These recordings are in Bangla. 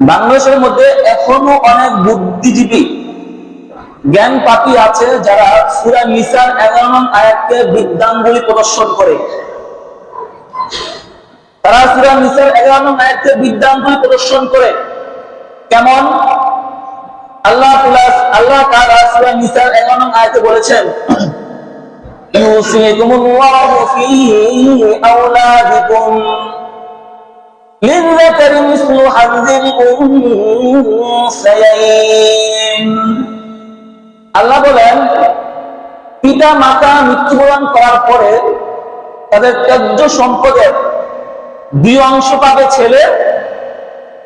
বাংলাদেশের মধ্যে এখনো অনেক বুদ্ধিজীবী জ্ঞান পাপী আছে যারা সূরা নিসার 11 নং আয়াতকে বিদ্যাঙ্গুলি প্রদর্শন করে। তারা সূরা নিসার 11 নং আয়াতকে বিদ্যাঙ্গুলি প্রদর্শন করে। কেমন? আল্লাহ তাআলা সূরা নিসার 11 নং আয়াতে বলেছেন, ইউসিকুমুল্লাহু ফী আওলাদিকুম লিল্যাকারি মিসলু হাযিল উনসায়াইন। আল্লাহ বলেন, পিতা মাতা মৃত্যুবরণ করার পরে তাদের ত্যায্য সম্পদের 2 অংশ পাবে ছেলে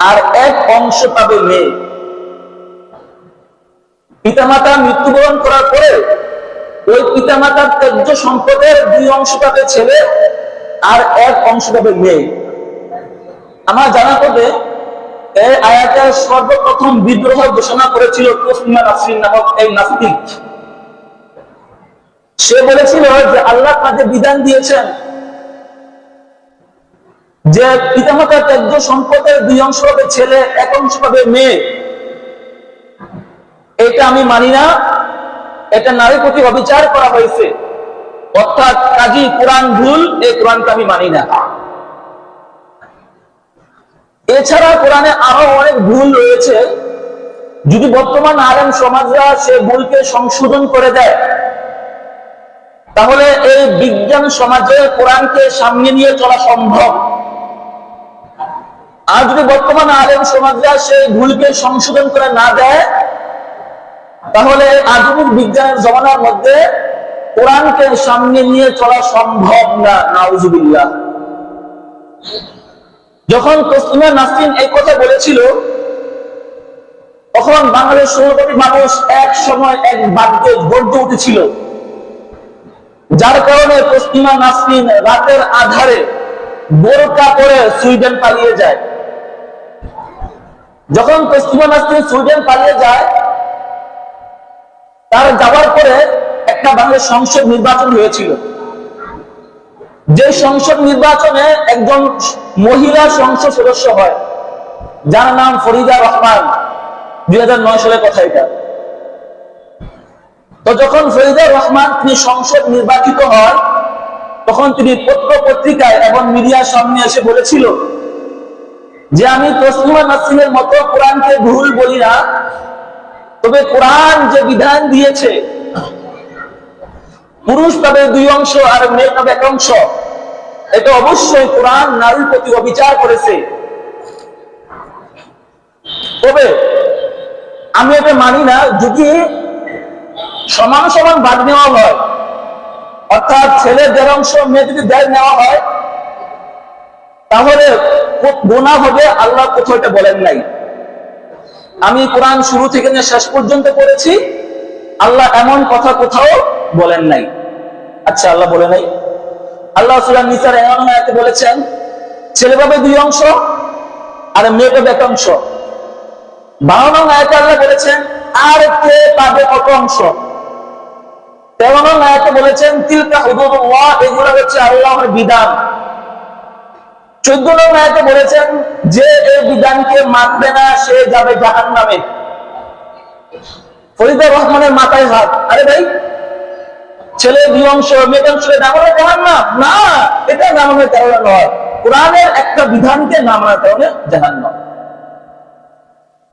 আর 1 অংশ পাবে মেয়ে। পিতা মাতা মৃত্যুবরণ করার পরে ওই পিতা মাতার ত্যায্য সম্পদের 2 অংশ পাবে ছেলে আর 1 অংশ পাবে মেয়ে। আমার জানা মতে এই আয়াতের সর্বপ্রথম বিদ্রোহ ঘোষণা করেছিল তসলিমা নাসরিন নামক এই নাস্তিক। সে বলেছিল যে আল্লাহ তাকে বিধান দিয়েছেন যে পিতামাতার ত্যায্য সম্পদের 2 অংশ পাবে ছেলে, 1 অংশ পাবে মেয়ে। এটা আমি মানি না, এটা নারীর প্রতি অবিচার করা হয়েছে, অর্থাৎ কাজী কোরআন ভুল, এই কোরআনকে আমি মানি না। এছাড়া কোরআনে আরো অনেক ভুল রয়েছে। যদি বর্তমান আলেম সমাজরা সে ভুলকে সংশোধন করে দেয়, তাহলে এই বিজ্ঞান সমাজে কোরআনকে সামনে নিয়ে চলা সম্ভব। আর যদি বর্তমান আলেম সমাজরা সেই ভুলকে সংশোধন করে না দেয়, তাহলে আধুনিক বিজ্ঞানের জমানার মধ্যে কোরআনকে সামনে নিয়ে চলা সম্ভব না। নাউজুবিল্লাহ। যখন তসলিমা নাসরিন এই কথা বলেছিল, তখন বাংলাদেশ 16 কোটি মানুষ এক সময় এক বাক্যে গর্জে উঠেছিল, যার কারণে তসলিমা নাসরিন রাতের আধারে বোরকা পরে সুইডেন পালিয়ে যায়। যখন তসলিমা নাসরিন সুইডেন পালিয়ে যায়, তার যাওয়ার পরে একটা বাংলাদেশ সংসদ নির্বাচন হয়েছিল। যে সংসদ নির্বাচনে একজন মহিলা সংসদ সদস্য হয়, যার নাম ফরিদা রহমান। 2009 সালের কথা এটা। তো যখন ফরিদা রহমান তিনি সংসদ নির্বাচিত হন, তখন তিনি পত্র পত্রিকায় এবং মিডিয়ার সামনে এসে বলেছিল যে আমি তসলিমা নাসরিনের মতো কোরআনকে ভুল বলি না, তবে কোরআন যে বিধান দিয়েছে পুরুষ পাবে 2 অংশ আর মেয়ে পাবে 1 অংশ, এটা অবশ্যই কোরআন নারীর প্রতি অবিচার করেছে। তবে আমি এটা মানি না যদি সমান সমান ভাগ নেওয়া হয়, অর্থাৎ ছেলে 1.5 অংশ মেয়ে যদি 1.5 নেওয়া হয়, তাহলে গুনাহ হবে। আল্লাহ কোথাও এটা বলেন নাই। আমি কোরআন শুরু থেকে শেষ পর্যন্ত পড়েছি, আল্লাহ এমন কথা কোথাও বলেন নাই। আচ্ছা, আল্লাহ বলে নাই? আল্লাহ সূরা নিসার 11 আয়াতে বলেছেন ছেলে পাবে 2 অংশ আর মেয়ে পাবে 1 অংশ। 12 নং আয়াতে আল্লাহ বলেছেন আর কে পাবে কত অংশ। 13 নং আয়াতে বলেছেন তিলকা হুদুদুল্লাহ, এগুলো হচ্ছে আল্লাহর বিধান। 14 নং আয়াতে বলেছেন যে এই বিধানকে মানবে না সে যাবে জাহান্নামে। ফরিদা রহমানের মাথায় হাত। আরে ভাই, ছেলে 2 অংশ মেয়ে 1 অংশ নাম হলে জাহান্নাম? না, এটা নাম হলে জাহান্নাম নয়। কোরআনের একটা বিধানকে না মানার কারণে জাহান্নাম।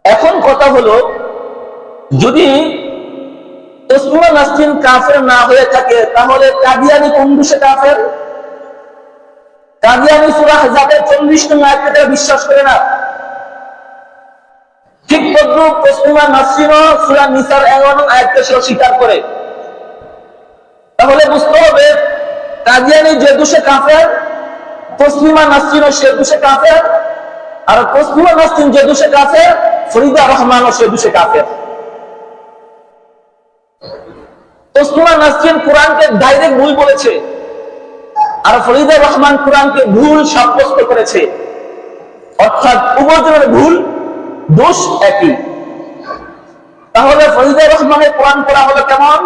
এখন কথা হলো, যদি তসলিমা নাসরিন কাফের না হয়ে থাকে, তাহলে কাদিয়ানী কোন দেশে কাফের? কাদিয়ানী সূরা আহজাবের 40 নং আয়াতকে বিশ্বাস করে না। ঠিক তদ্রূপ তসলিমা নাসরিনও সূরা নিসার 11 নং আয়াতকে স্বীকার করে। তাহলে বুঝতে হবে কাদিয়ানী যে দেশে কাফের, তসলিমা নাসরিনও সে দেশে কাফের, আর তসলিমা নাসরিন যে দেশে কাফের, ফরিদা রহমানও সে দেশে কাফের। তসলিমা নাসরিন কোরআনকে ডাইরেক্ট ভুল বলেছে, আর ফরিদা রহমান কোরআনকে ভুল সাব্যস্ত করেছে, অর্থাৎ উভয়ের ভুল, দোষ একই। তাহলে ফরিদা রহমানের কোরআন পড়া হলো কেমন?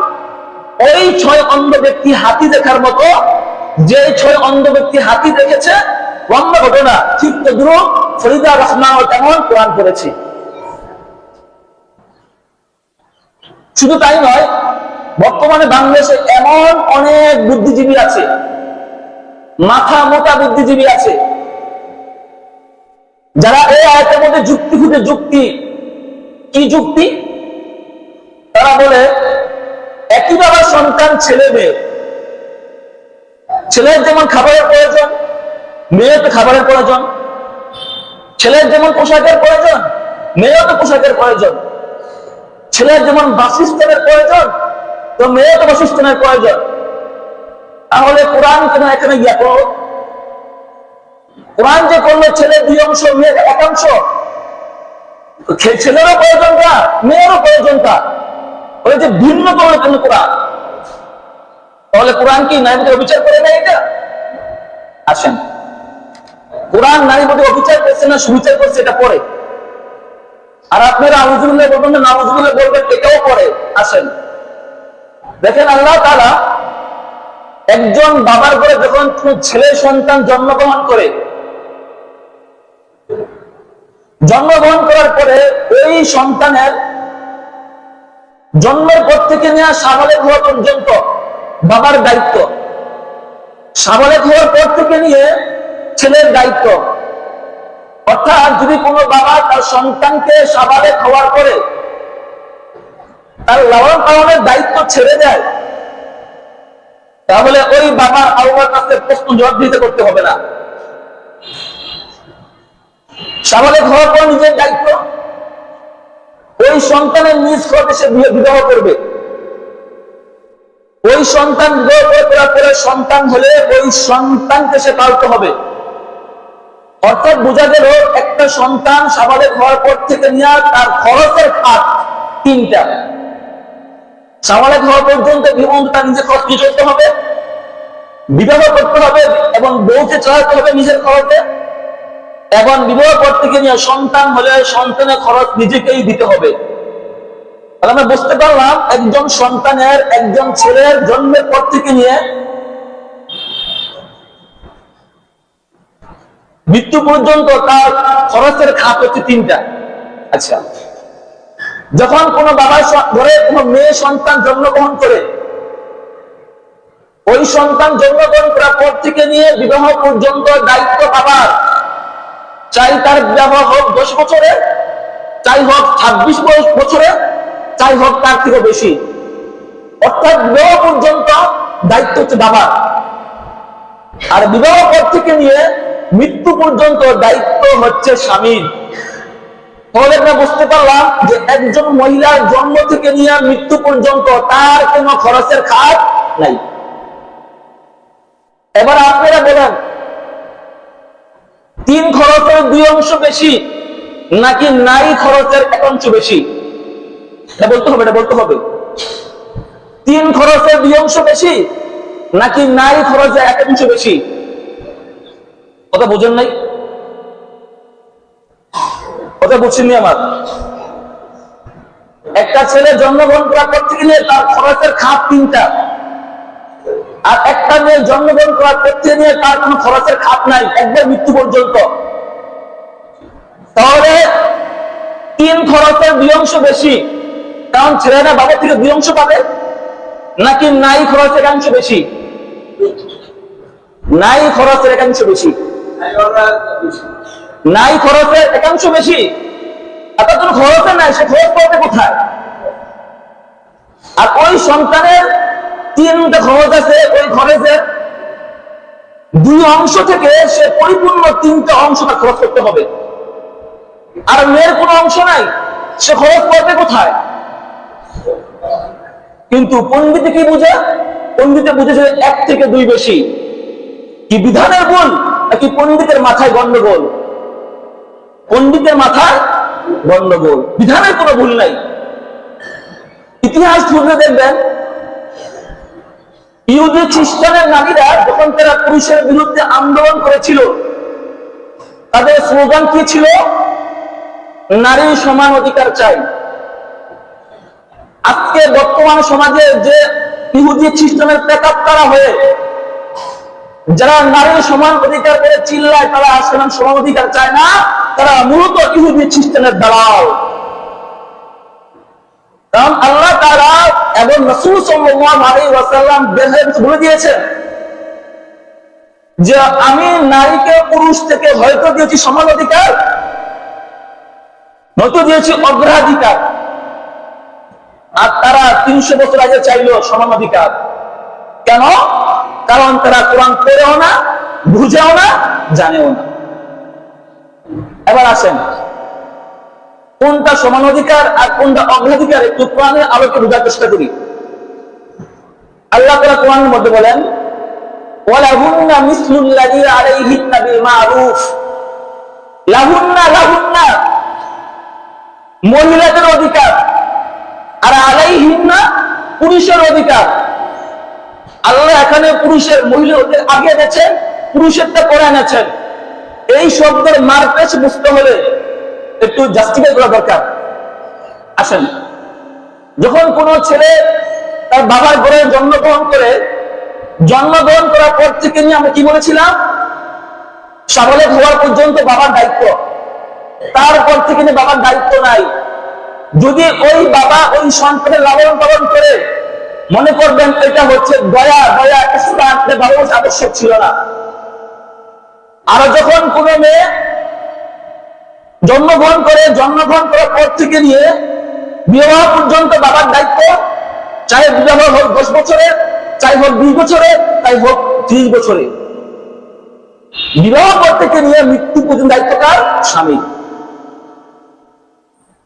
ওই 6 অন্ধ ব্যক্তি হাতি দেখার মতো, যে 6 অন্ধ ব্যক্তি হাতি দেখেছে লম্বা ঘটনা, ঠিক তদ্রূপ ফরিদা রহমানও তেমন কোরআন পড়েছে। শুধু তাই নয়, বর্তমানে বাংলাদেশে এমন অনেক বুদ্ধিজীবী আছে, মাথা মোটা বুদ্ধিজীবী আছে, যারা এই আয়াতের মধ্যে যুক্তি খুঁজে, যুক্তি কি যুক্তি? তারা বলে একই বাবার সন্তান ছেলে মেয়ে, ছেলের যেমন খাবারের প্রয়োজন, মেয়ের তো খাবারের প্রয়োজন, ছেলের যেমন পোশাকের প্রয়োজন, মেয়েও তো পোশাকের প্রয়োজন, ছেলের যেমন বাসস্থানের প্রয়োজন, তো মেয়েও তো বাসস্থানের প্রয়োজন। তাহলে কোরআন কেন এখানে গিয়া করো? কোরআন যে করলো ছেলের দুই অংশ, মেয়ের এক অংশ, ছেলেরও প্রয়োজনটা মেয়েরও প্রয়োজনটা, বলে যে ভিন্ন করলো কেন কোরআন? তাহলে কোরআন কি নারীর প্রতি অবিচার করে না? এটা আসেন, কোরআন নারীর প্রতি অবিচার করছে না সুবিচার করছে এটা পরে, আর আপনারা আউযুবিল্লাহ বলবেন না নাউযুবিল্লাহ বলবেন এটাও পরে। আসেন দেখেন, আল্লাহ তাআলা একজন বাবার ঘরে যখন ছেলে সন্তান জন্মগ্রহণ করে, জন্মগ্রহণ করার পরে ওই সন্তানের জন্মের পর থেকে নিয়ে সাবালেগ হওয়া পর্যন্ত বাবার দায়িত্ব, সাবালেগ হওয়ার পর থেকে নিয়ে ছেলের দায়িত্ব। অর্থাৎ যদি কোনো বাবা তার সন্তানকে সাবালেগ হওয়ার পরে তার লালন পালনের দায়িত্ব ছেড়ে দেয়, তাহলে ওই বাবার আল্লাহর কাছে প্রশ্ন জবাবদিহিতা করতে হবে না। সাবালেগ হওয়ার পর নিজের দায়িত্ব, ওই সন্তানের নিজ খরচে সে বিবাহ করবে, ওই সন্তান বিবাহ করার পরে সন্তান হলে ওই সন্তানকে সে পালতে হবে। অর্থাৎ বোঝা গেল একটা সন্তান সাবালেগ হওয়ার পর থেকে নিয়ে তার খরচের খাত তিনটা। সাবালেগ হওয়া পর্যন্ত তার নিজের খরচ নিয়ে চলতে হবে, বিবাহ করতে হবে এবং বউকে চালাতে হবে নিজের খরচে, এবং বিবাহ পর থেকে নিয়ে সন্তান হলে সন্তানের খরচ নিজেকেই দিতে হবে। আমরা বুঝতে পারলাম একজন সন্তানের, একজন ছেলের জন্মের পর থেকে নিয়ে মৃত্যু পর্যন্ত তার খরচের খাত হচ্ছে তিনটা। আচ্ছা, যখন কোন বাবার ঘরে কোন মেয়ে সন্তান জন্মগ্রহণ করে, ওই সন্তান জন্মগ্রহণ করার পর থেকে নিয়ে বিবাহ পর্যন্ত দায়িত্ব বাবার, চাই তার বিবাহ হোক 10 বছরে, চাই হোক 26 বছরে, চাই হোক তার থেকে বেশি, অর্থাৎ বিবাহ পর্যন্ত দায়িত্ব হচ্ছে বাবার। আর বিবাহ পর থেকে নিয়ে মৃত্যু পর্যন্ত দায়িত্ব হচ্ছে স্বামীর। তাহলে আমরা বুঝতে পারলাম যে একজন মহিলার জন্ম থেকে নিয়ে মৃত্যু পর্যন্ত তার কোনো খরচের খাত নাই। এবার আপনারা বলেন, 3 খরচের 2 অংশ বেশি নাকি নারী খরচের 1 অংশ বেশি? এটা বলতে হবে, এটা বলতে হবে। 3 খরচের 2 অংশ বেশি নাকি নারী খরচের 1 অংশ বেশি? কথা বুঝেন নাই? কথা বুঝছেননি আমার? একটা ছেলে জন্মগ্রহণ করার পর থেকে নিয়ে তার খরচের খাত 3টা, আর একটা মেয়ে জন্মগ্রহণ করার পর থেকে নিয়ে তার কোনো খরচের খাত নাই একবার মৃত্যু পর্যন্ত। তাহলে 3 খরচের 2 অংশ বেশি, কারণ ছেলেরা বাবা থেকে 2 অংশ পাবে, নাকি নারী খরচের 1 অংশ বেশি? নারী খরচের 1 অংশ বেশি, নারী খরচের 1 অংশ বেশি। আপনার কোনো খরচের নাই, সে খরচ করবে কোথায়? আর ওই সন্তানের 3টা খরচ আছে, ওই খরচের 2 অংশ থেকে সে পরিপূর্ণ 3টা অংশ তার খরচ করতে হবে। আর মেয়ের কোনো অংশ নাই, সে খরচ করবে কোথায়? কিন্তু পণ্ডিতে কি বুঝে? পণ্ডিতে বুঝে যে 1 থেকে 2 বেশি। কি বিধানের ভুল নাকি পণ্ডিতের মাথায় গন্ডগোল? পণ্ডিতের মাথায় গন্ডগোল, বিধানের কোনো ভুল নাই। ইতিহাস খুঁজে দেখবেন, ইহুদি খ্রিস্টানের নারীরা যখন তারা পুরুষের বিরুদ্ধে আন্দোলন করেছিল, তাদের স্লোগান কি ছিল? নারী সমান অধিকার চাই। আজকে বর্তমান সমাজে যে ইহুদি খ্রিস্টানের প্রেতাত্মারা হয়ে যারা নারীর সমান অধিকার করে চিল্লায়, তারা আসলে সমান অধিকার চায় না, তারা মূলত ইহুদি খ্রিস্টানের দালাল। কারণ আল্লাহ তাআলা এবং রাসূল সাল্লাল্লাহু আলাইহি ওয়াসাল্লাম বলে দিয়েছেন যে আমি নারীকে পুরুষ থেকে হয়তো দিয়েছি সমান অধিকার, নয়তো দিয়েছি অগ্রাধিকার। আর তারা 300 বছর আগে চাইলো সমান অধিকার। কেন? কারণ তারা কোরআন পড়েও না, বুঝেও না, জানেও না। এবার আসেন, কোনটা সমান অধিকার আর কোনটা অগ্রাধিকার একটু কোরআনের আলোকে বোঝার চেষ্টা করি। আল্লাহ তাআলা কোরআনের মধ্যে বলেন, ওয়ালাহুন্না মিসলুল্লাযী আলাইহিন্না বিল মা'রুফ। লাহুন্না মহিলাদের অধিকার, আর আলাইহিন্না পুরুষের অধিকার। আল্লাহ এখানে পুরুষের মহিলাদের আগে এনেছেন, পুরুষেরটা পরে এনেছেন। এই শব্দের মারপেশ বুঝতে হলে একটু জাস্টিফাই করা দরকার। আসেন, যখন কোন ছেলে তার বাবার ঘরে জন্মগ্রহণ করার পর থেকে নিয়ে আমরা কি বলেছিলাম, সাবালক হওয়ার পর্যন্ত বাবার দায়িত্ব, তারপর থেকে নিয়ে বাবার দায়িত্ব নাই। যদি ওই বাবা ওই সন্তানের লালন পালন করে, মনে করবেন এটা হচ্ছে দয়া ইসলাম, ভালোবাসা আবশ্যক ছিল না। আর যখন কোন মেয়ে জন্মগ্রহণ করার পর থেকে নিয়ে বিবাহ পর্যন্ত বাবার দায়িত্ব, চাই বিবাহ হোক 10 বছরের, চাই হোক 20 বছরের, চাই হোক 30 বছরের, বিবাহ পর থেকে নিয়ে মৃত্যু পর্যন্ত দায়িত্ব কার? স্বামী।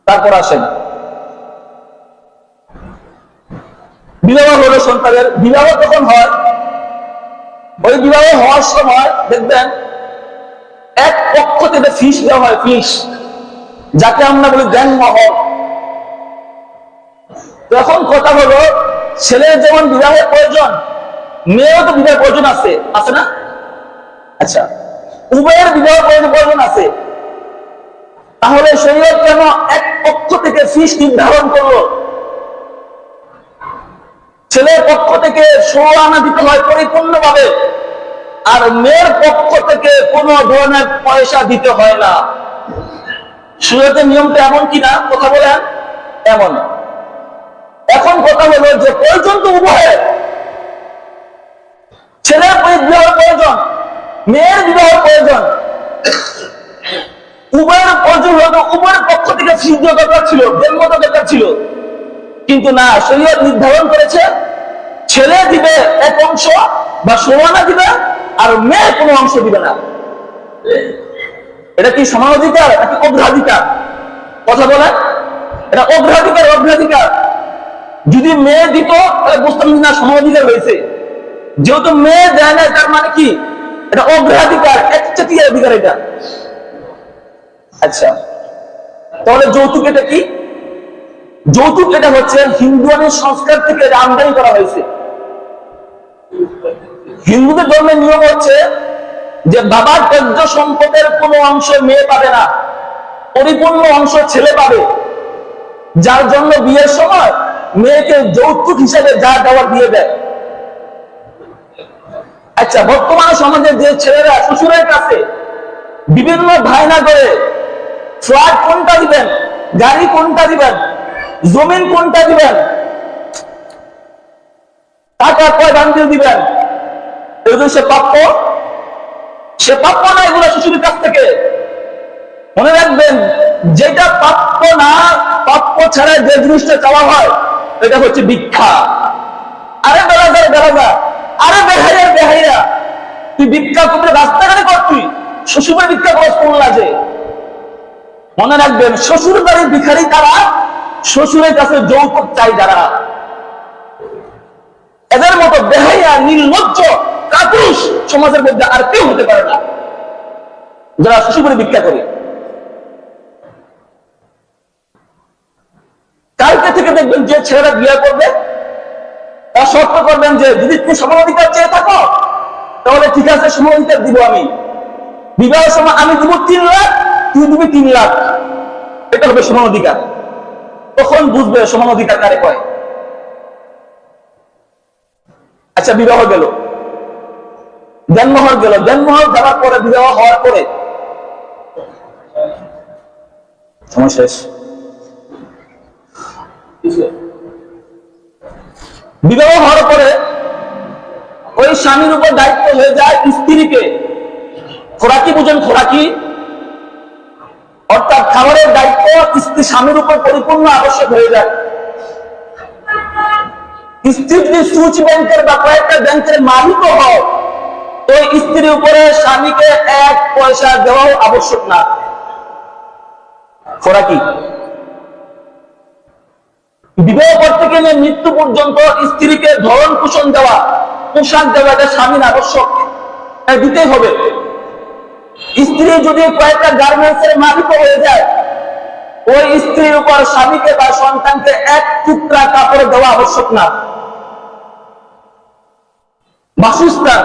তারপর আসেন, বিবাহ হলো সন্তানের। বিবাহ তখন হয়, ওই বিবাহ হওয়ার সময় দেখবেন এক পক্ষ থেকে ফিস দেওয়া হয়, ফিস, যাকে আমরা বলি দেনমোহর। তখন কথা হলো, ছেলের যেমন বিবাহের প্রয়োজন, মেয়েও তো বিবাহের প্রয়োজন আছে না? আচ্ছা, উভয়ের বিবাহ প্রয়োজন আছে। তাহলে শরীয়ত কেন এক পক্ষ থেকে ফিস নির্ধারণ করলো? ছেলের পক্ষ থেকে 16 আনা দিতে হয় পরিপূর্ণভাবে, আর মেয়ের পক্ষ থেকে কোনো ধরনের পয়সা দিতে হয় না। শরীয়তের নিয়মটা এমন কিনা কথা বলেন? এমন। এখন কথা হলো যে প্রয়োজন তো উভয়ের, ছেলের বিবাহ প্রয়োজন, মেয়ের বিবাহ প্রয়োজন, উভয়ের প্রয়োজন হলো, উভয়ের পক্ষ থেকে ফিস দেওয়া দরকার ছিল, দেনমোহর দরকার ছিল। কিন্তু না, শরীয়ত নির্ধারণ করেছে ছেলে দিবে এক অংশ বা 16 আনা দিবে, আর মেয়ে কোনো অংশ দিবে না। এটা কি সমান অধিকার নাকি অগ্রাধিকার? কথা বলেন, এটা অগ্রাধিকার। যদি মেয়ে দিত তাহলে বুঝতাম না সমান অধিকার হয়েছে। যেহেতু মেয়ে দেয় না, তার মানে কি এটা অগ্রাধিকার, একচেটিয়া অধিকার এটা। আচ্ছা, তাহলে যৌতুক এটা কি? যৌতুক এটা হচ্ছে হিন্দুয়ানি সংস্কার থেকে আমদানি করা হয়েছে। হিন্দুদের ধর্মের নিয়ম হচ্ছে যে বাবার ত্যায্য সম্পদের কোনো অংশ মেয়ে পাবে না, পরিপূর্ণ অংশ ছেলে পাবে। যার জন্য বিয়ের সময় মেয়েকে যৌতুক হিসাবে যা দেওয়ার দিয়ে দেয়। আচ্ছা, বর্তমান সমাজে যে ছেলেরা শ্বশুরের কাছে বিভিন্ন ভাইনা করে ফ্ল্যাট কোনটা দিবেন, গাড়ি কোনটা দিবেন, জমিন কোনটা দিবেন, টাকা কয় বান্ডিল দিবেন, এগুলো সে প্রাপ্য না এগুলো শ্বশুরের কাছ থেকে। মনে রাখবেন, যেটা প্রাপ্য না, প্রাপ্য ছাড়া যে জিনিসটা চাওয়া হয় এটা হচ্ছে ভিক্ষা। আরে বেড়াজা, আরে বেহাইয়া, তুই ভিক্ষা করতে রাস্তাঘাটে কর, তুই শ্বশুরের ভিক্ষা করস কোন লাজে? মনে রাখবেন, শ্বশুর বাড়ির ভিখারি তারা, শ্বশুরের কাছে যৌতুক চাই যারা। এদের মতো বেহাইয়া, নির্লজ্জ, কাপুরুষ সমাজের মধ্যে আর কেউ হতে পারে না, যারা শ্বশুরে ভিক্ষা করে। কালকে থেকে দেখবেন যে ছেলেরা বিয়ে করবে, তারা শর্ত করবেন যে যদি তুমি সমান অধিকার চেয়ে থাকো তাহলে ঠিক আছে, সমান অধিকার দিব আমি। বিবাহের সময় আমি দিব 3 লাখ, তুই দিবি 3 লাখ, এটা হবে সমান অধিকার। তখন বুঝবে সমান অধিকার কারে কয়। আচ্ছা, বিবাহ গেল, দেনমোহর দেওয়ার পরে, বিবাহ হওয়ার পরে সময় শেষ। বিবাহ হওয়ার পরে ওই স্বামীর উপর দায়িত্ব হয়ে যায় স্ত্রীকে খোরাকি, বুঝেন খোরাকি, অর্থাৎ খাবারের দায়িত্ব স্ত্রী স্বামীর উপর পরিপূর্ণ আবশ্যক হয়ে যায়। স্ত্রী যদি সুইচ ব্যাংকের বা কয়েকটা ব্যাংকের মালিকও হয়, তো স্ত্রীর উপরে স্বামীকে 1 পয়সা দেওয়াও আবশ্যক না। খোরাকি বিবাহ করতে গেলে মৃত্যু পর্যন্ত স্ত্রীকে ধরন পোষণ দেওয়া, পোশাক দেওয়া, এটা স্বামীর আবশ্যক, দিতেই হবে। স্ত্রী যদি কয়েকটা গার্মেন্টস এর মালিক হয়ে যায়, ওই স্ত্রীর উপর স্বামীকে বা সন্তানকে 1 টুকরা কাপড় দেওয়া আবশ্যক না। বাসস্থান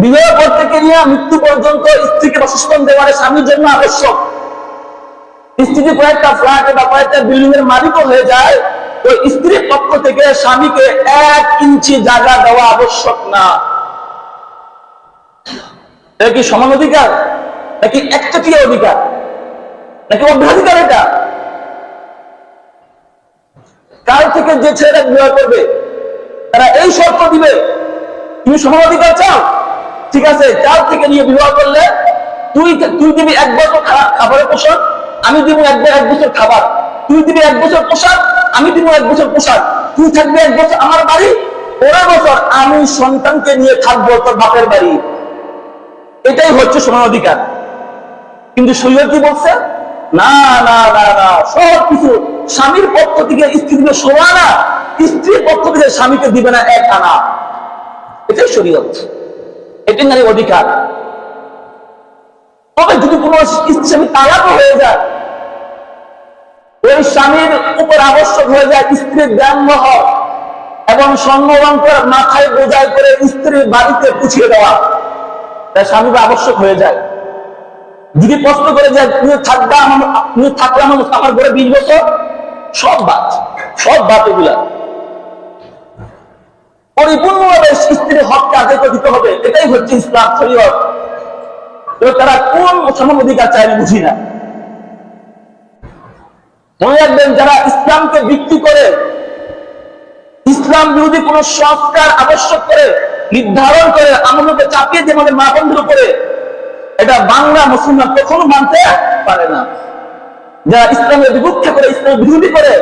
বিবাহ করতে গিয়ে মৃত্যু পর্যন্ত স্ত্রীকে বাসস্থান দেওয়া স্বামীর জন্য আবশ্যক। স্ত্রী কয়েকটা ফ্ল্যাট বা কয়েকটা বিল্ডিং এর মালিক হয়ে যায়, তো স্ত্রীর পক্ষ থেকে স্বামীকে 1 ইঞ্চি জায়গা দেওয়া আবশ্যক না। এটা কি সমান অধিকার, নাকি একচেটিয়া অধিকার, নাকি অগ্রাধিকার? এটা কাল থেকে যে ছেলেরা বিবাহ করবে তারা এই শর্ত দিবে, তুমি সমান অধিকার চাও, ঠিক আছে, কাল থেকে নিয়ে বিবাহ করলে তুই দিবি 1 বছর খাবারের পোশাক, আমি দিব 1 বছর খাবার, তুই দিবি 1 বছর পোশাক, আমি দিব 1 বছর পোশাক, তুই থাকবি 1 বছর আমার বাড়ি, পরের বছর আমি সন্তানকে নিয়ে থাকবো তোর বাপের বাড়ি। এটাই হচ্ছে সমান অধিকার। কিন্তু শরীয়ত কি বলছে? না না না না, সব কিছু স্বামীর পক্ষ থেকে স্ত্রী দিবে সমান, স্ত্রীর পক্ষ থেকে স্বামীকে দিবে না 1 আনা। এটাই শরীয়ত, এটাই নারী অধিকার। তবে যদি কোনো স্বামী তালাক হয়ে যায়, ওই স্বামীর উপর আবশ্যক হয়ে যায় স্ত্রীর জ্ঞানমহর এবং স্বর্ণলঙ্কার মাথায় বোঝাই করে স্ত্রীর বাড়িতে পুছিয়ে দেওয়া, তাই স্বামীর আবশ্যক হয়ে যায়। যদি প্রশ্ন করে যায় তুমি থাকবে আমার ঘরে 20 বছর, সব বাদ এগুলা পরিপূর্ণভাবে স্ত্রীর হককে আদায় করে দিতে হবে। এটাই হচ্ছে ইসলাম, শরীয়ত। তারা কোন সমান অধিকার চায় আমি বুঝি না। মনে রাখবেন, যারা ইসলামকে বিক্রি করে, ইসলাম বিরোধী কোন সংস্কার আবশ্যক করে নির্ধারণ করে আমাদেরকে চাপিয়ে দিয়ে আমাদের মা বোনদের উপরে, এটা বাংলা মুসলমান কখনো মানতে পারে না। যারা ইসলামের বিপক্ষে করে, ইসলামের বিরোধী করে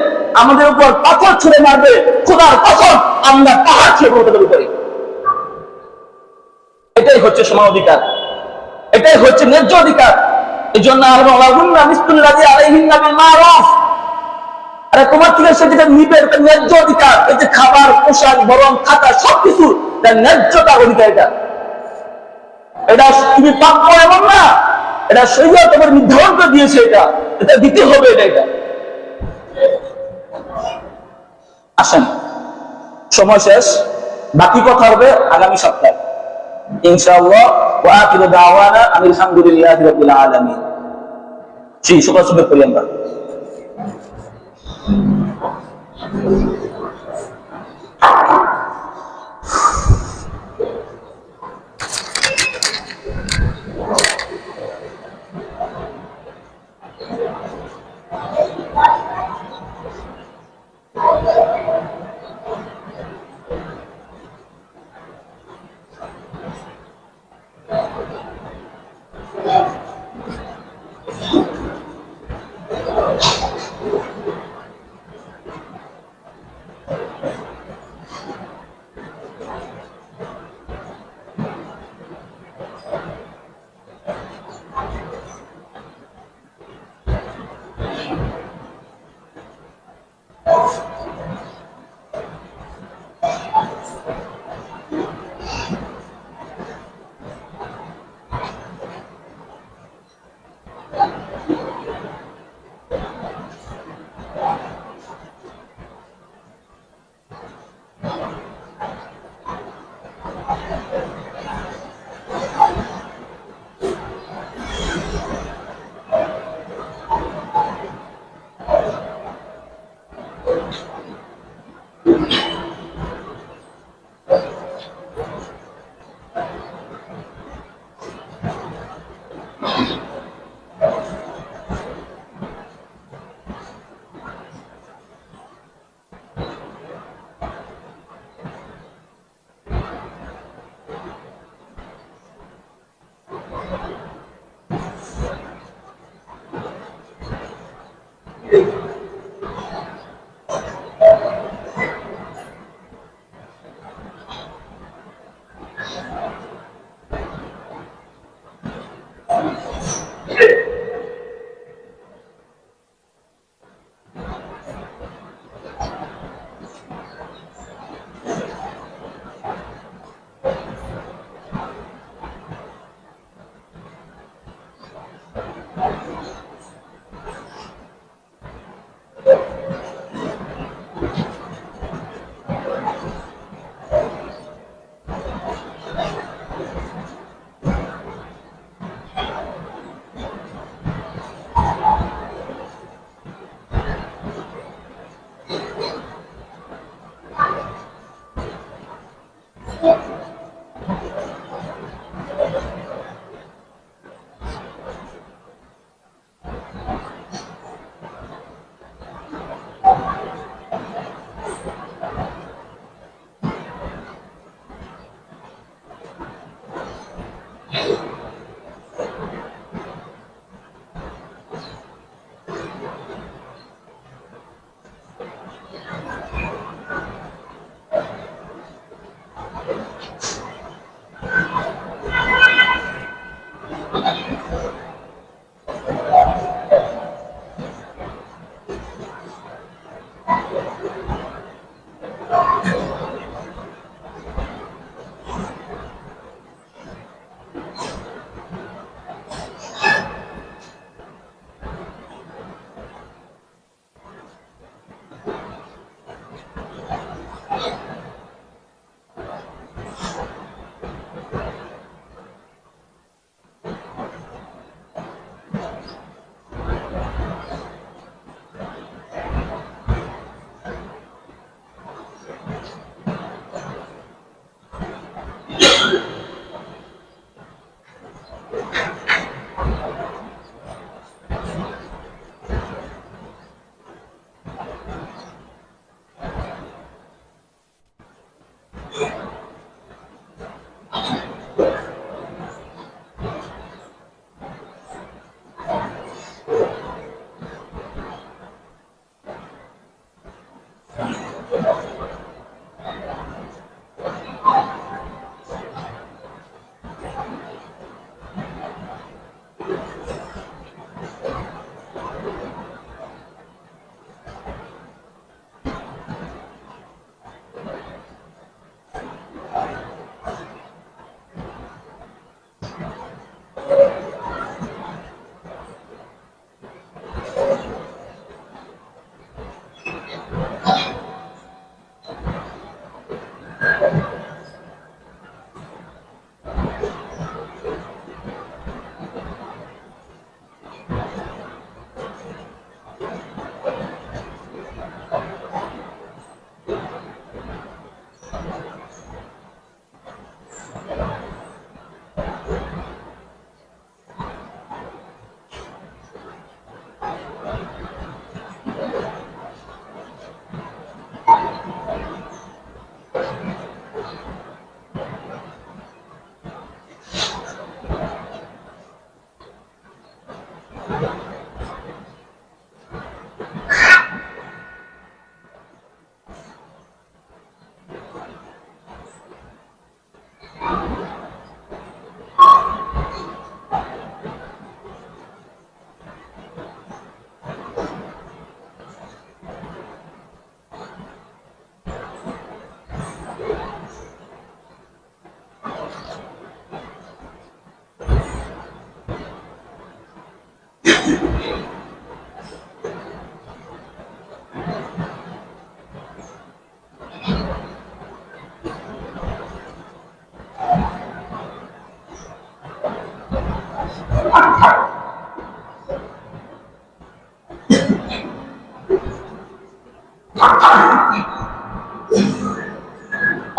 আমাদের উপর পাথর ছুঁড়ে মারবে, খোদার কসম আমরা পাহাড় ছুঁড়ে তাদের উপরে। এটাই হচ্ছে সমান অধিকার, এটাই হচ্ছে ন্যায্য অধিকার। এই জন্য তোমার থেকে সে যেটা নিবে এটা ন্যায্য অধিকার। এই যে খাবার, পোশাক, বরং থাকা, সবকিছু ন্যায্যতার অধিকার। এটা তুমি প্রাপ্য এমন না, এটা শরীয়ত তোমার নির্ধারণ করে দিয়েছে, এটা দিতে হবে। এটা আসেন, সময় শেষ, বাকি কথা হবে আগামী সপ্তাহে ইনশাআল্লাহ। ওয়া আখিরু দাওয়ানা আলহামদুলিল্লাহি রাব্বিল আলামিন। সকাল সকাল করি আমরা।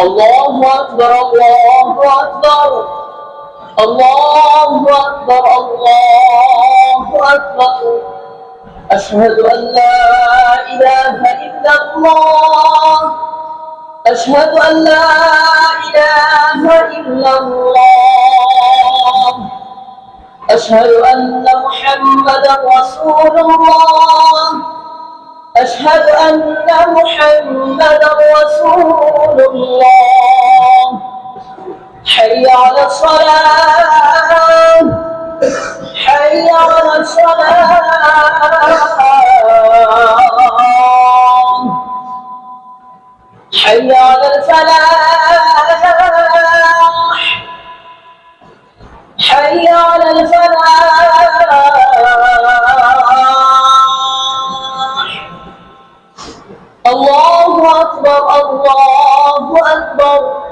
الله أكبر الله أكبر الله أكبر الله أكبر أشهد أن لا إله إلا الله أشهد أن لا إله إلا الله أشهد أن محمدا رسول الله أشهد أن محمدا رسول الله حي على الصلاة حي على الصلاة حي على الفلاح حي على الفلاح الله أكبر الله أكبر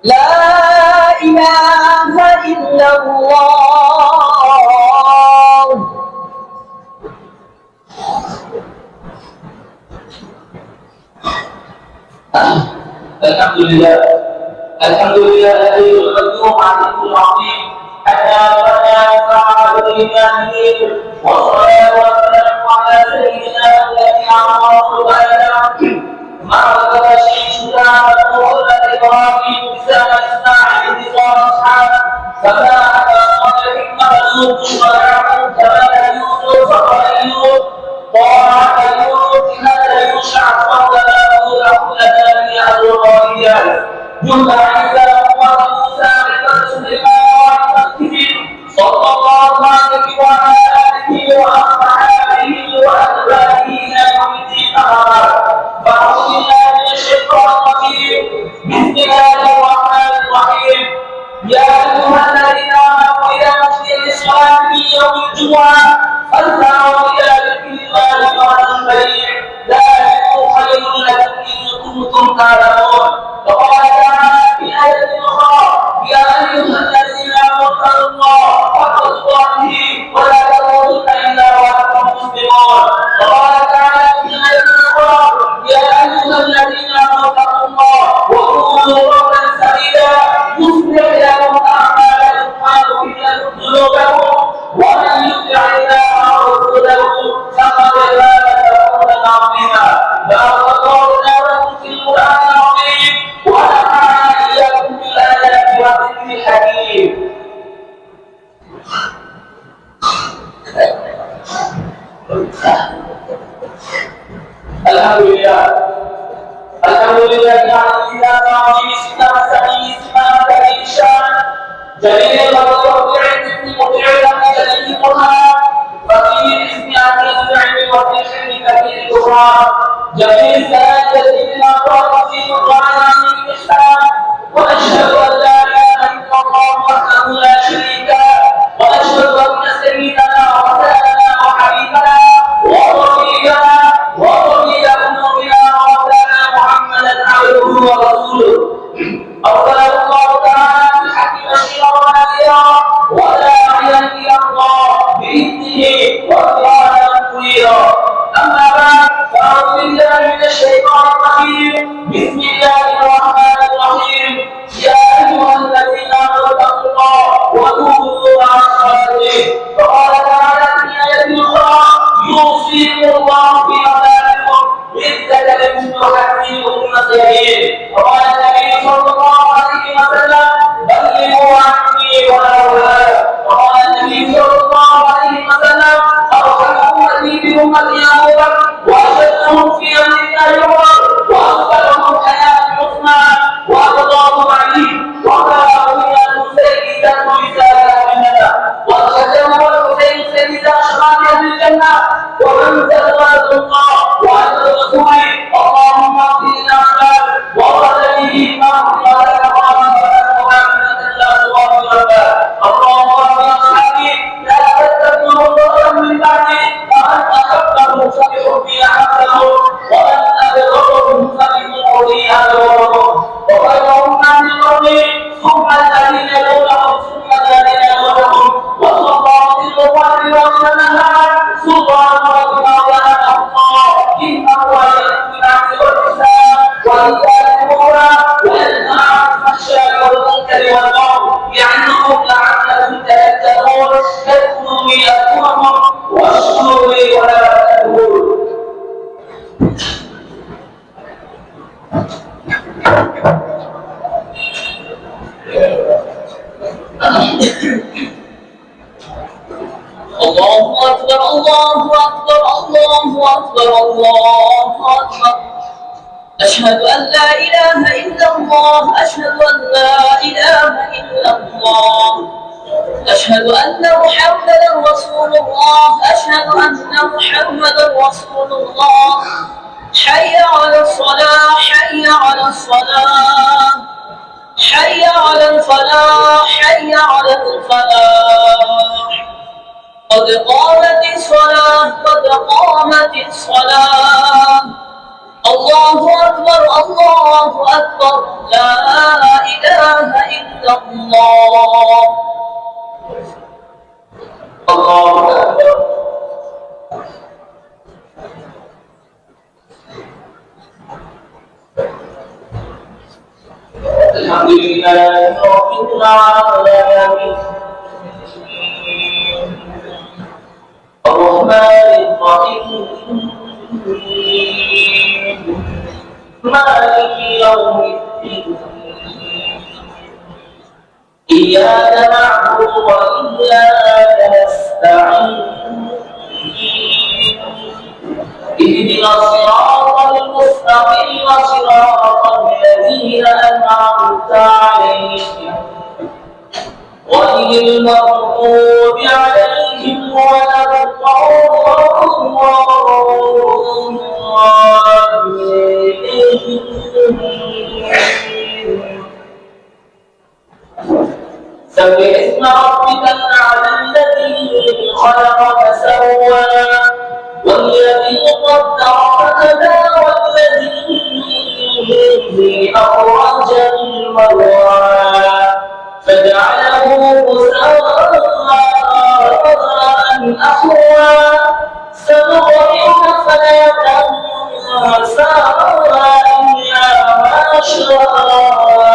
لا إله إلا الله الحمد لله الحمد لله الذي يقدم عليه العظيم حتى بدا فعل الايمان والصلاه والسلام على سيدنا الذي امره بالعدل ما ركب شيء وقول ابراهيم لسان اسماعيل بصار اصحاب فما اتى قبلهم مخلوق ويعقوب كما يوسف وايوب طاعه يوسف هذا يشع قبل جند عيسى وموسى سليمان صلى الله عليه وعلى اله واصحابه واتباعه الى يوم الدين فاعوذ بالله من الشيطان الرجيم بسم الله الرحمن الرحيم يا ايها الذين امنوا اذا نودي للصلاه في يوم الجمعه فاسعوا الى ذكر الله وذروا البيع ذلك خير لكم ان كنتم تعلمون وقال تعالى في آية أخرى يا أيها الذين آمنوا اتقوا الله حق تقاته ولا تموتن إلا وأنتم مسلمون وقال تعالى في آية أخرى يا أيها الذين آمنوا اتقوا الله وقولوا قولا سديدا يصلح لكم أعمالكم ويغفر لكم ذنوبكم ومن يطع الله ورسوله فقد فاز فوزا عظيما بارك الله لكم في القرآن العظيم ونفعنا إياكم بالآيات والذكر الحكيم. الحمد لله الحمد لله على الإله العظيم سبحانه سعيد سبحانه كريم الشان جليل القدر وعزة مطيع له جليل القرآن فقير اسم عزيز العلم وفي الحلم كثير الغفران جميل السلام جليل الأبرار وفيه وعلى عميل الإحسان وأشهد أن لا إله إلا الله وحده لا شريك له وأشهد أن سيدنا وسيدنا وحبيبنا وصفينا وصفي قلوبنا ومولانا محمدا عبده ورسوله أرسله الله تعالى بالحق بشيرا ونذيرا وداعيا إلى الله بإذنه وسراجا منيرا أما بعد فأعوذ بالله من الشيطان الرجيم بسم الله الرحمن الرحيم يا أيها الذين آمنوا اتقوا الله وكونوا مع الصالحين فقال تعالى في آية أخرى يوصيكم الله في أولادكم للذكر مثل حظ الأنثيين وقال النبي صلى الله عليه وسلم بلغوا عني ولو آية وقال النبي صلى الله عليه وسلم أرحم أمتي بأمتي أبو بكر وأشدهم في أمر الله عمر وأكثرهم حياة عثمان وأقضاهم علي وكافية سيدة نساء الجنة وأشهدهم الحسين سيد أشراف أهل الجنة ومن تزوج الله وأنت رسولي اللهم اغفر لنا وولده مغفرة اللهم اغفر أصحابي لا تتبعوا ضررا من بعدي وأن أحبهم فبحبي أحبهم وأن أبغضهم فببغضي أبغضهم وخيرهم عن قومي ثم الذين يلونهم ثم الذين يلونهم وسلطان القوات والنهار سلطان ربنا ولا الله إنه الله أكبر الله أكبر الله أكبر أشهد أن لا إله إلا الله أشهد أن لا إله إلا الله أشهد أن محمدا رسول الله أشهد أن محمدا رسول الله حي على الصلاة حي على الصلاة حي على الفلاح حي على الفلاح قد قامت الصلاة قد قامت الصلاة الله أكبر الله أكبر لا إله إلا الله الله أكبر الحمد لله رب العالمين الرحمن الرحيم مالك يوم الدين إياك نعبد وإياك نستعين اهدنا الصراط المستقيم صراط الذين أنعمت عليهم غير المغضوب عليهم ولا الضالين سبح اسم ربك الأعلى الذي خلق فسوى والذي قدر فهدى والذي أخرج المرعى فجعله غثاء أحوى سنقرئك فلا تنسى إلا ما شاء الله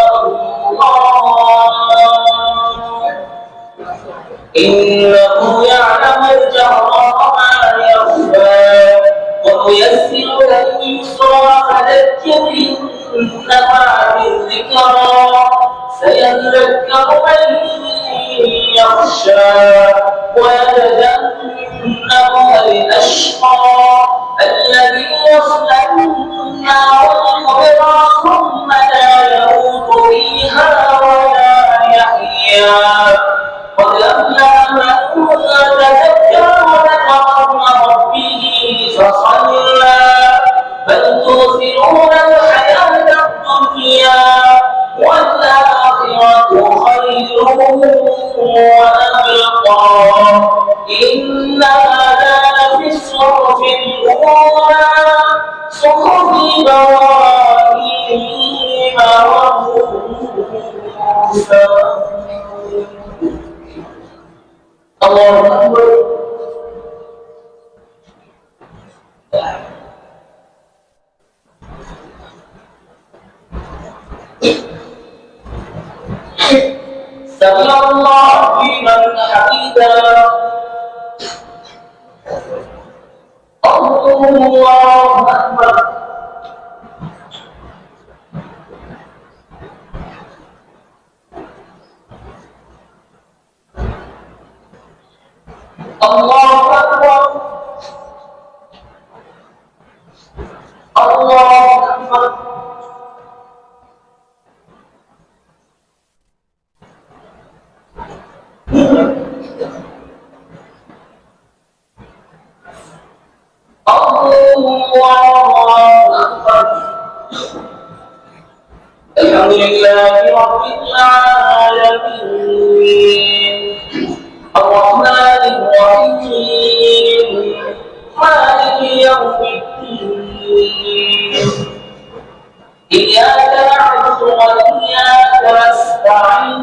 إنه يعلم الجهر وما يخفى ونيسرك لليسرى فذكر إن نفعت الذكرى سيذكر من يخشى ويتجنبها الأشقى الذي يصلى النار الكبرى ثم لا يموت فيها ولا يحيا قد أفلح من تزكى وذكر اسم ربه فصلى بل تؤثرون الحياة الدنيا والآخرة خير وأبقى إن هذا لفي الصحف الأولى صحف إبراهيم وموسى الله أكبر سمع الله لمن حمده الله أكبر الله أكبر الله أكبر الحمد لله رب العالمين الرحمن الرحيم مالك يوم الدين إياك نعبد وإياك نستعين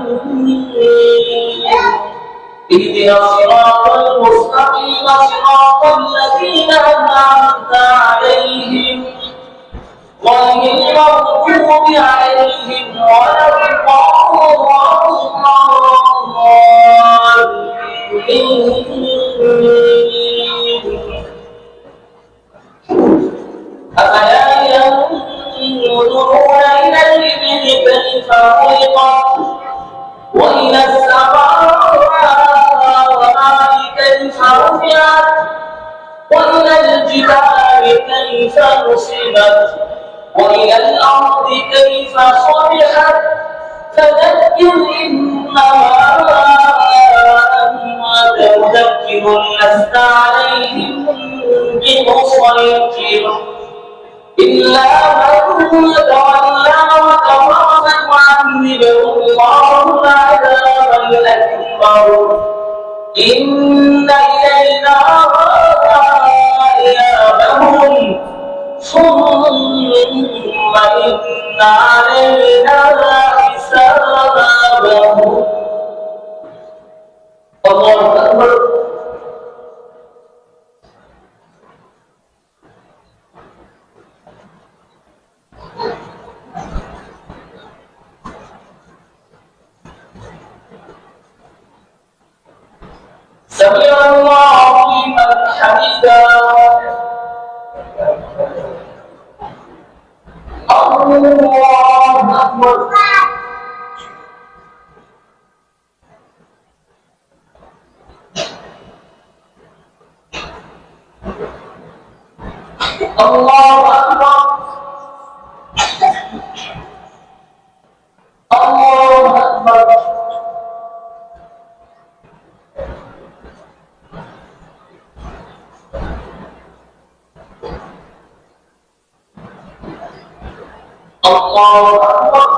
اهدنا الصراط المستقيم صراط الذين أنعمت عليهم غير المغضوب عليهم ولا الضالين أفلا ينظرون إلى الإبل كيف خلقت وإلى السماء كيف رفعت كيف نصبت وإلى الأرض كيف صبحت فذكر إنما أنت مذكر لست عليهم بمسيطر إلا من تولى وكفر فيعذبه الله العذاب الأكبر إن إلينا إيابهم ثم إن علينا حسابهم. الله أكبر. سمع الله لمن حمده. الله أكبر. الله أكبر. الله أكبر. الله أكبر.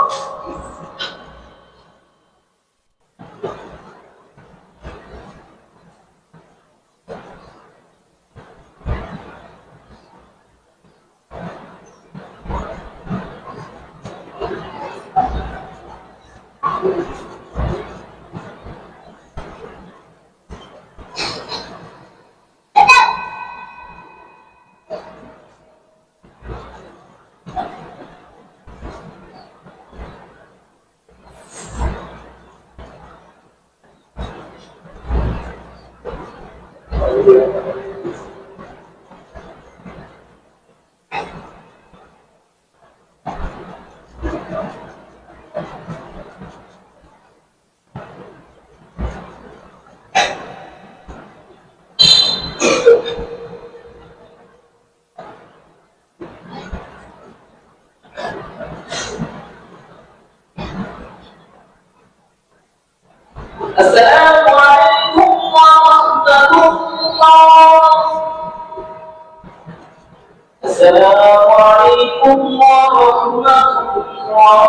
السلام عليكم ورحمة الله. السلام عليكم ورحمة الله.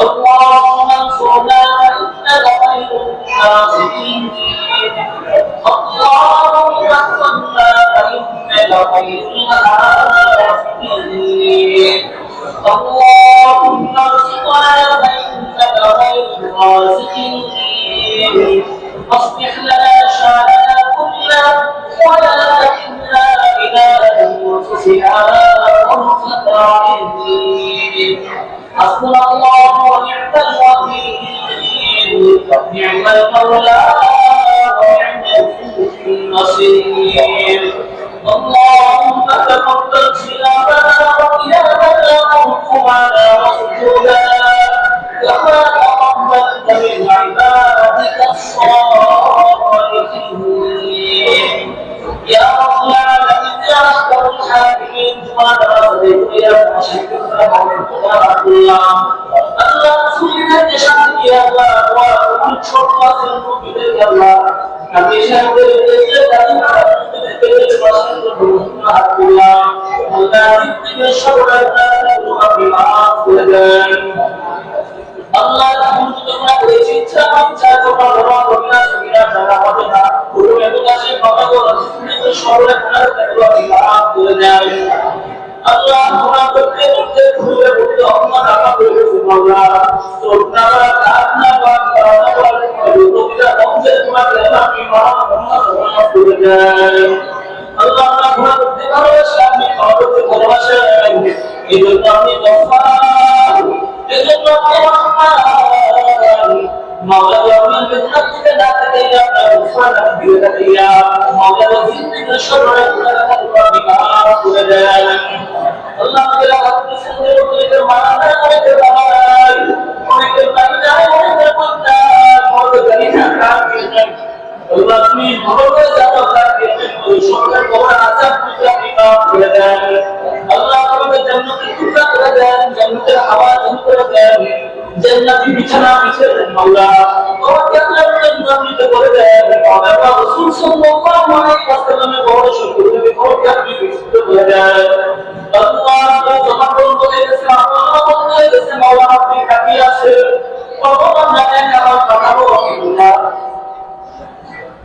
اللهم انصرنا فإنك خير الناصرين. اللهم انصرنا فإنك خير الحافظين. اللهم انصرنا فإنك خير الرازقين. أصلح لنا شأننا كله ولا تكلنا إلى أنفسنا طرفة عين حسبنا الله ونعم الوكيل نعم المولى ونعم النصير اللهم تقبل صيامنا وقيامنا وركوعنا وسجودنا كما تقبلت من عبادك الصالحين يا رب العالمين يا اكبر الحاكمين سبحان ربك يا مشرك الله الله سبحانه وتعالى يا الله وكل شر سنك يا الله kami syahid dari Allah Allah Allah untuk cinta Allah जन्नती बिछाना पीछे मौला और जन्नत করে দেন আল্লাহ রাসূল সাল্লাল্লাহু আলাইহি ওয়াসাল্লামের বড় শুকর নবী কোরআনকে আপনি বিশুদ্ধ করে দেন আল্লাহ তোমার বলে গেছে আল্লাহ বলে গেছে মাওলা আপনি তাকিয়ে আছেন ভগবান জানেন আমার কথা বলবো না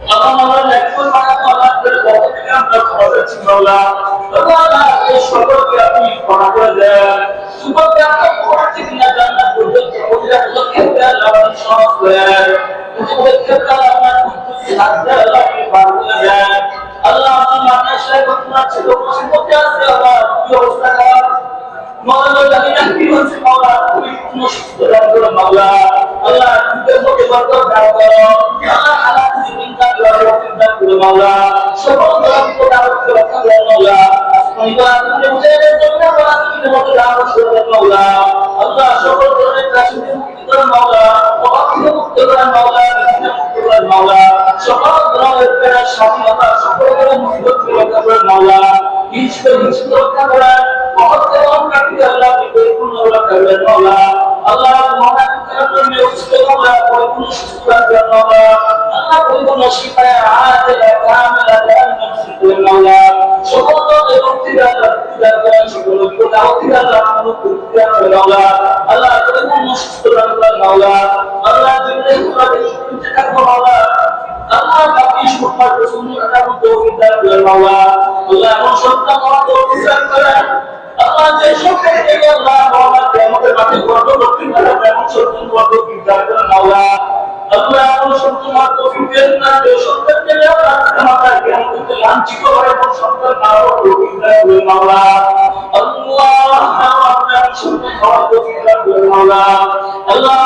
Allah lekul mana Allah berdoa আমরা খরচ মাওলা আল্লাহ এই সকলকে আপনি ক্ষমা করে দেন সুবহান আল্লাহ করতে কিনা জান্নাত পর্যন্ত ওদের ক্ষেত্রে আল্লাহ সহজ করেন ওদের ক্ষেত্রে আল্লাহ কুতুবি হাজার আল্লাহ পার করে দেন আল্লাহ আপনার মানুষের ঘটনা ছিল মুসিবতে আছে আল্লাহ কি অবস্থা খারাপ মাওলা জানি না কি হচ্ছে মাওলা তুমি কোন সুস্থ দান করো মাওলা আল্লাহ তুমি তোকে বরকত দাও করো আল্লাহ হালাল জীবনটা দান করো মাওলা সকল ধরনের দান করো মাওলা আসমানিবা তুমি বুঝাইলে জন্য মাওলা তুমি মতো দান করো মাওলা আল্লাহ সকল ধরনের কাশিতে মুক্তি করো মাওলা অবাধ্যে মুক্তি করো মাওলা বিঘ্নে মুক্তি করো মাওলা সকল ধরনের প্রেরণা স্বাধীনতা সকল ধরনের মুসিবত রক্ষা করো মাওলা হিংসা রক্ষা করো बहुत कम करके अल्लाह की बेकुन औला करने वाला अल्लाह हमारा करने में उसके वाला कोई मुश्किल करने वाला अल्लाह कोई को नसीब है आज है कामिल है मुश्किल वाला সকল ব্যক্তি আল্লাহ করেন সকল को দাওয়াতি আল্লাহ को করতে वाला अल्लाह कोई को मुश्किल करने वाला अल्लाह जिन्हें पूरा चिंता करने वाला अल्लाह बाकी शुक्र को सुनने का तौफीक दे वाला अल्लाह हम सबका तौफीक करें Allah যে সকল থেকে আল্লাহ আমাদের কিয়ামতের মাঠে গর্ব করতে পারে এমন সত্যি গর্ব কিতাবের মাওলা আল্লাহ এমন সত্য মাত্র ফিরেন না যে সত্যকে আল্লাহ আমাদের কিয়ামতে লাঞ্ছিত করে এমন সত্য নাও কিতাবের মাওলা আল্লাহ আমাদের সত্য গর্ব কিতাবের মাওলা আল্লাহ